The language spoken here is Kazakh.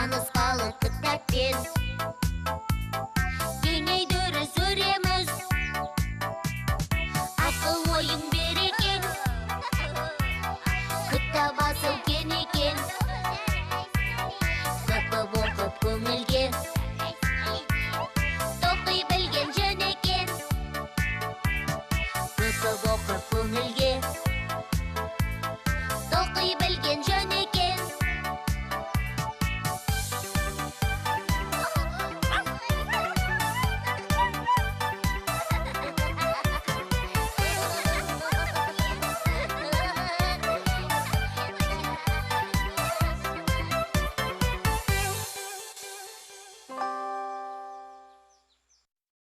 танысқалы кітаппен. Кеңейдіріс өреміз, ақыл ойың берекен, кітап асыл кен екен. Көп оқып көңілге, тоқи білген жөн екен. Көп оқып көңілге, тоқи білген жөн екен.